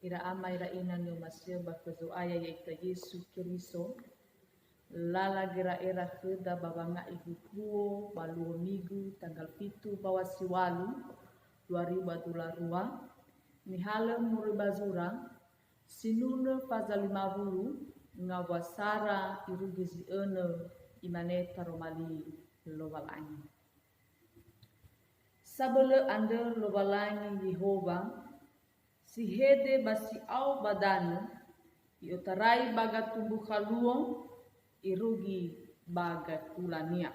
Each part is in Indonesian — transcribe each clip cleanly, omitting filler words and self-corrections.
ira ama ira ina no masya bakazo aya yaita Yesu Kristo lala gira era keda babanga igupuo baluo migu tanggal pitu bawasi walu 2022 nihala muri bazura sinuna fazal 50 ngawasara irugizi ene imane taromali lobalangi sabele ande lobalangi Yehova si hede basi au badanu iotarai baga tumbuh kaluong irugi baga tulania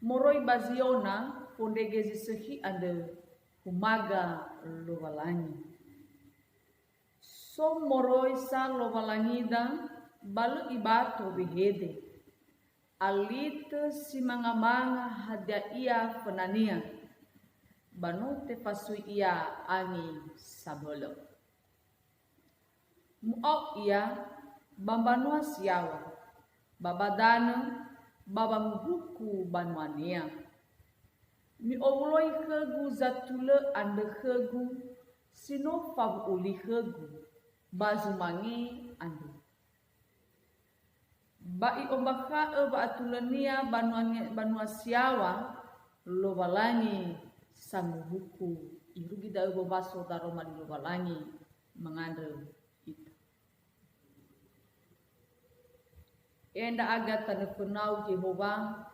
moroi baziona pondegezi sehi ande humaga lobalangi so moroi sa lobalangida balu ibato behede alite simangamanga hadia ia penania banote pasui ia angi sabolo muok ia bambanua siawa babadana babamhuku banwania mi owloi hegu zatule ande hegu sino fav uli hegu bazumangi ande bai ombaka ba atulania banua siawa lobalangi samuhuku irugi da baso daro mali lobalangi mengandel itu enda aga tane penau Jehova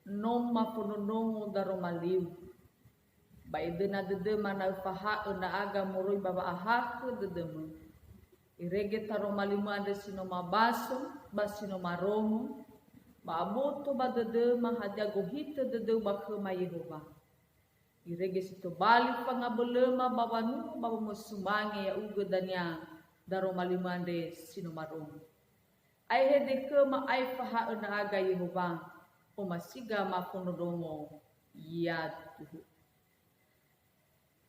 nom mapununongo daro maliu bai dena dede mana faha ena aga moroi baba aha ke dedemu irege taro malima ande sino mabaso basino maromo ba aboto ba dede mahaja gohite dede ba ke ma Yehova irege sito bali pangabelema baba nu baba mosumange ya uga dania daro malimande sino maromo ai hede ke ma ai faha ena aga Yehova o masiga ma ponodongo ya tuhu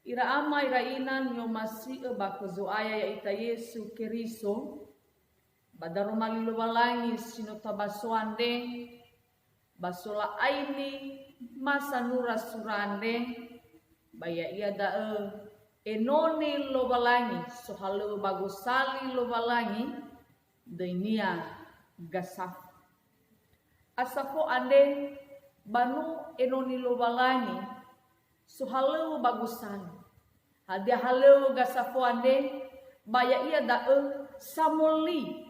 ira ama ira inan yo masi ba kozo aya ya ita Yesu Kristo badaro malilo balangi sino tabasoande basola aini masa nura surande baya ia da enoni lo balangi so halu bagusali lo balangi denia gasaf asafo ande banu enoni lo balangi so halu bagusali hadia halu gasafo ande baya ia da samoli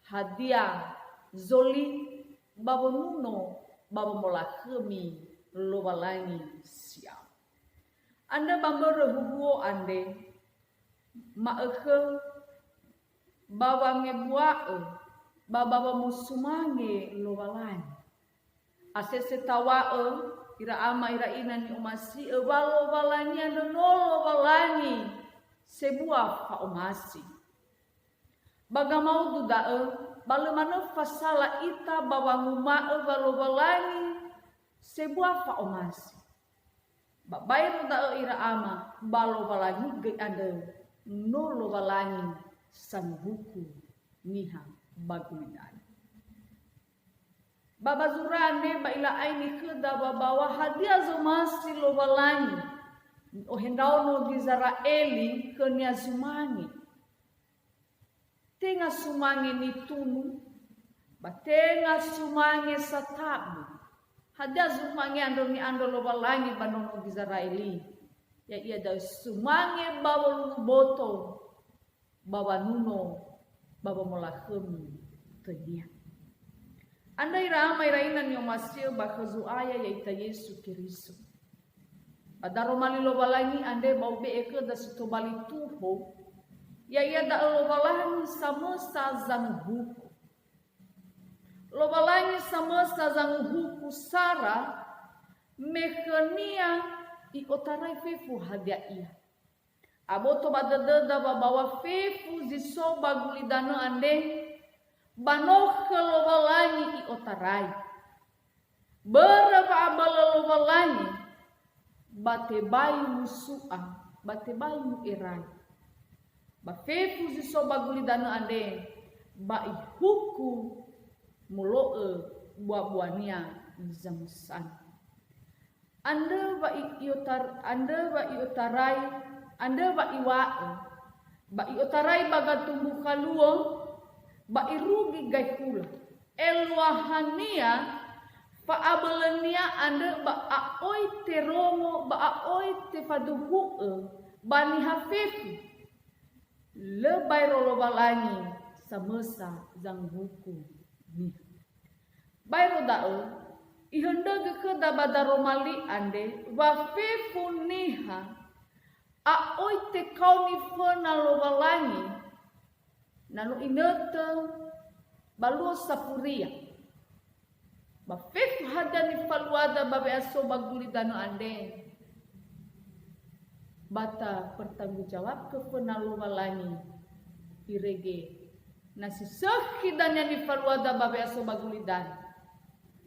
hadia zoli babo nuno babo molakemi lo balangi siap anda bambere hubuo ande maeke baba ngebuae baba musumange lo balangi asese tawae ira ama ira inani umasi balo balangi ande nolo balangi sebuah fa umasi bagamau dudae balo mana fasala ita babanguma balo balangi sebuah fa umasi babai da ira ama balo balangi ge ande nolo balangi sanbuku niha bagulidan baba zurane ba ila aini keda babawa hadia zomasi lo balangi o hendao no Israeli kenya zumangi tenga sumange ni tunu batenga sumange satabu hadia zumange ando ni ando lo balangi banono Israeli ya ia da sumange baba boto baba nuno baba molakhem tenia andai rama iraina ni omasio bakazu aya ya ita Yesu Kristo adaro mali lo balangi ande bau be eke da sito bali tuho ya ia da lo balangi samosa zanghuku lo balangi samosa zanghuku sara mekania i otarai fefu hadia ia aboto badadada babawa fefu ziso bagulidano ande banoh lo balangi i otarai berapa abala lo balangi bate bayi musua bate bayi mu erai ba fefu ziso bagulidano ande ba ihuku muloe buah-buahnya zamsan ande ba iotarai Anda ba iwa ba iotaray baga tumbuh kaluo ba irugi gay kula elwahania paabelenia anda ba aoy terongo ba aoy te paduhu bani hafifu lebay rolobalangi samesa jang buku ni bayro dao ihenda ke da badaro mali ande wa fifu niha aoy te kauni fona lobalangi nanu inete balu sapuria ba fifu hadani faluada babe aso baguli dano ande bata bertanggung jawab ke penaluwalangi irege nasi sekhi danya di faluada babe aso bagulidan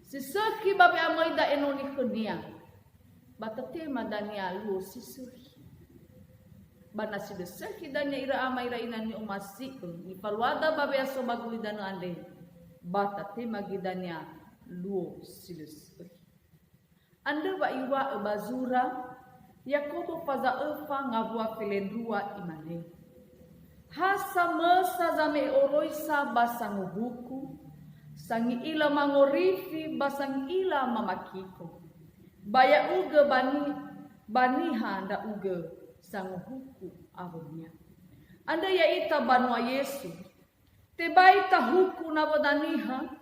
si sekhi babe amoida enoni kenia bata tema dania lu si sekhi bana si sekhi danya ira ama ira inani umasi ni faluada babe aso bagulidan ande bata tema gidanya lu si sekhi anda ba iwa bazura Yakobo faza efa ngabua filendrua imane. Hasa mesa zame oroisa basang buku, sangi ila mangorifi basang ila mamakiko. Baya uge baniha nda uge sang buku abunya. Anda ya ita banwa Yesu. Tebai ta huku nabodaniha.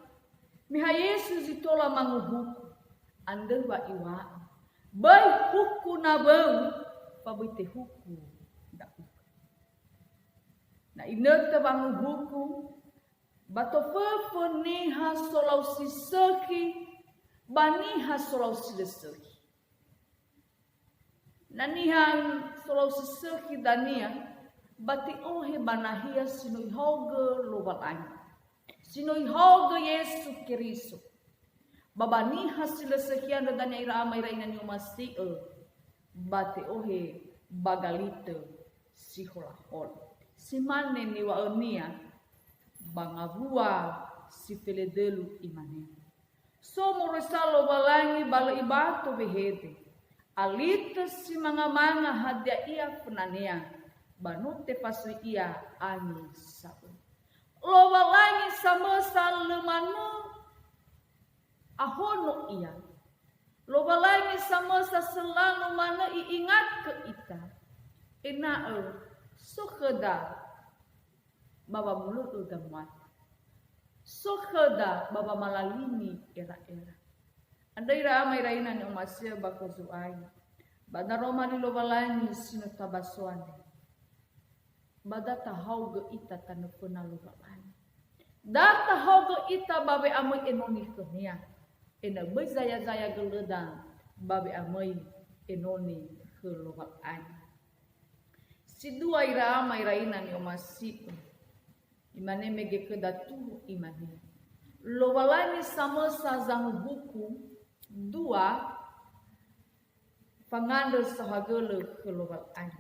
Miha Yesu zitola manguhuku. Anda wa iwa. Bai huku na bau pabuite huku da huku na inete bangu huku bato niha solau siseki baniha solau siseki na niha solau siseki dania bati ohe banahia sinoi hoge lobalani sinoi hoge Yesu Kristo babani hasil sekian dan ira amai ira inani umasi bate ohe bagalite siholahol simane ni wa enia bangabua si feledelu imane so moresalo balangi bala ibato behede alite si manga hadia ia penania banute pasu ia ani sabu lo balangi sama salemanu ahono ia loba lagi sama selalu mana iingat ke ita ina sukheda baba mulut udah mati sukheda baba malalini era-era anda ira amai raina ni umasia bakozuai bada roma di loba lagi sinu tabaswane bada tahau ge ita tanu puna loba lagi da tahau ge ita babe amai enoni kenia ena bezaya-zaya geledang babe amai enoni kelobak an si dua ira ama ira ina ni omasi imane mege kedatu imane lobalani sama sazang buku dua pangandel sahagele kelobak an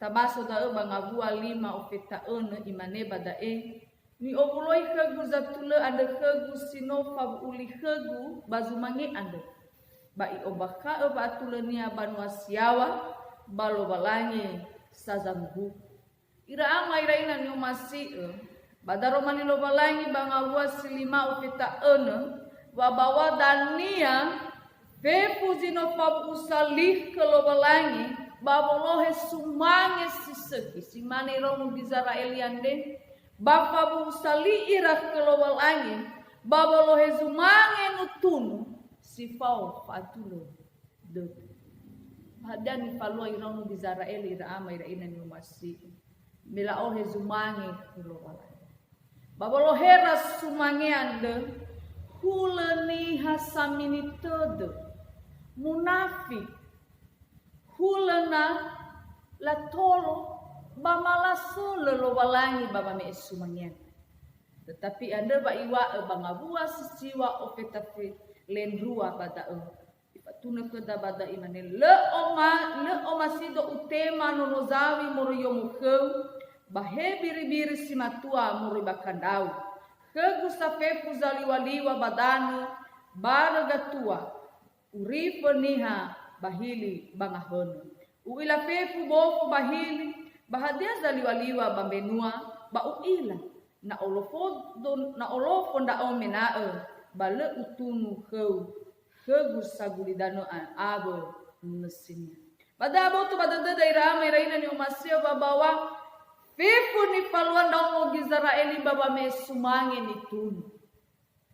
tabaso da bangabua 5 ofeta ene imane badae ni obuloi kegu zatule anda kegu sinofa uli kegu bazumangi anda bai obaka batule nia banwasiawa balo balangi sazambu ira ama ira ina ni umasi badaro manilo balangi bangawa silima ufita ene wabawa dania vepu zinofa usalih kelo balangi babolohe sumange siseki simane romu bizara eliande Bapa bu sali irah kelowal angin, baba lo hezumange nutunu sifau fatulo de. Hadani falua iranu di Zarael ira ama ira ina ni umasi. Mila o hezumange kelowal angin. Baba lo heras sumange ande hulani hasamini tede munafik hulana latolo bamalaso lolowalangi baba me sumangyan tetapi anda ba iwa bangabua sisiwa ofetafri lendrua bada ipatuna keda bada imane le oma sido utema nonozawi moriyo mukeu bahe biri simatua mori bakandau kegu safefu zaliwaliwa badanu baragatua uripe niha bahili bangahono Uila fefu bofu bahili bahadia zaliwa-liwa bambenua ba uila na olofo nda omenae bale utunu heu sagulidano abo nesinya. Badabo tu badada dairah iraina ni umasio babawa fefu ni paluan da mo Israeli baba me sumange ni tunu.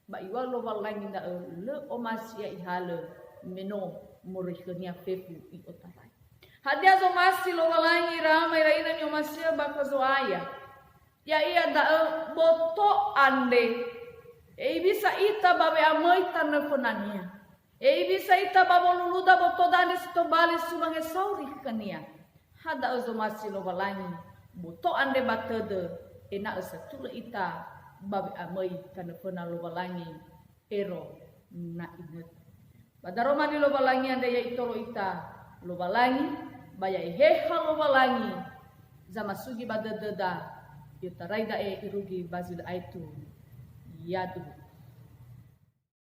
Ba iwa lo walangi da le omasia ihale meno muriknya fefu i otarai. Hadia zo masi lo walangi rama iraina ni umasio bakazoaya. Ya iya da boto ande. Bisa ita babe amai tanefonania. Bisa ita babo luluda boto dande sito bali sumange sauri kania. Hada zo masi lo walangi. Boto ande batede ena asa tula ita babe amai tanefona lo walangi ero na inget. Badaroma di lo walangi ande ya itoro ita lo walangi baya heha lo walangi zama sugi badededa yutarai da irugi bazil aitu yadu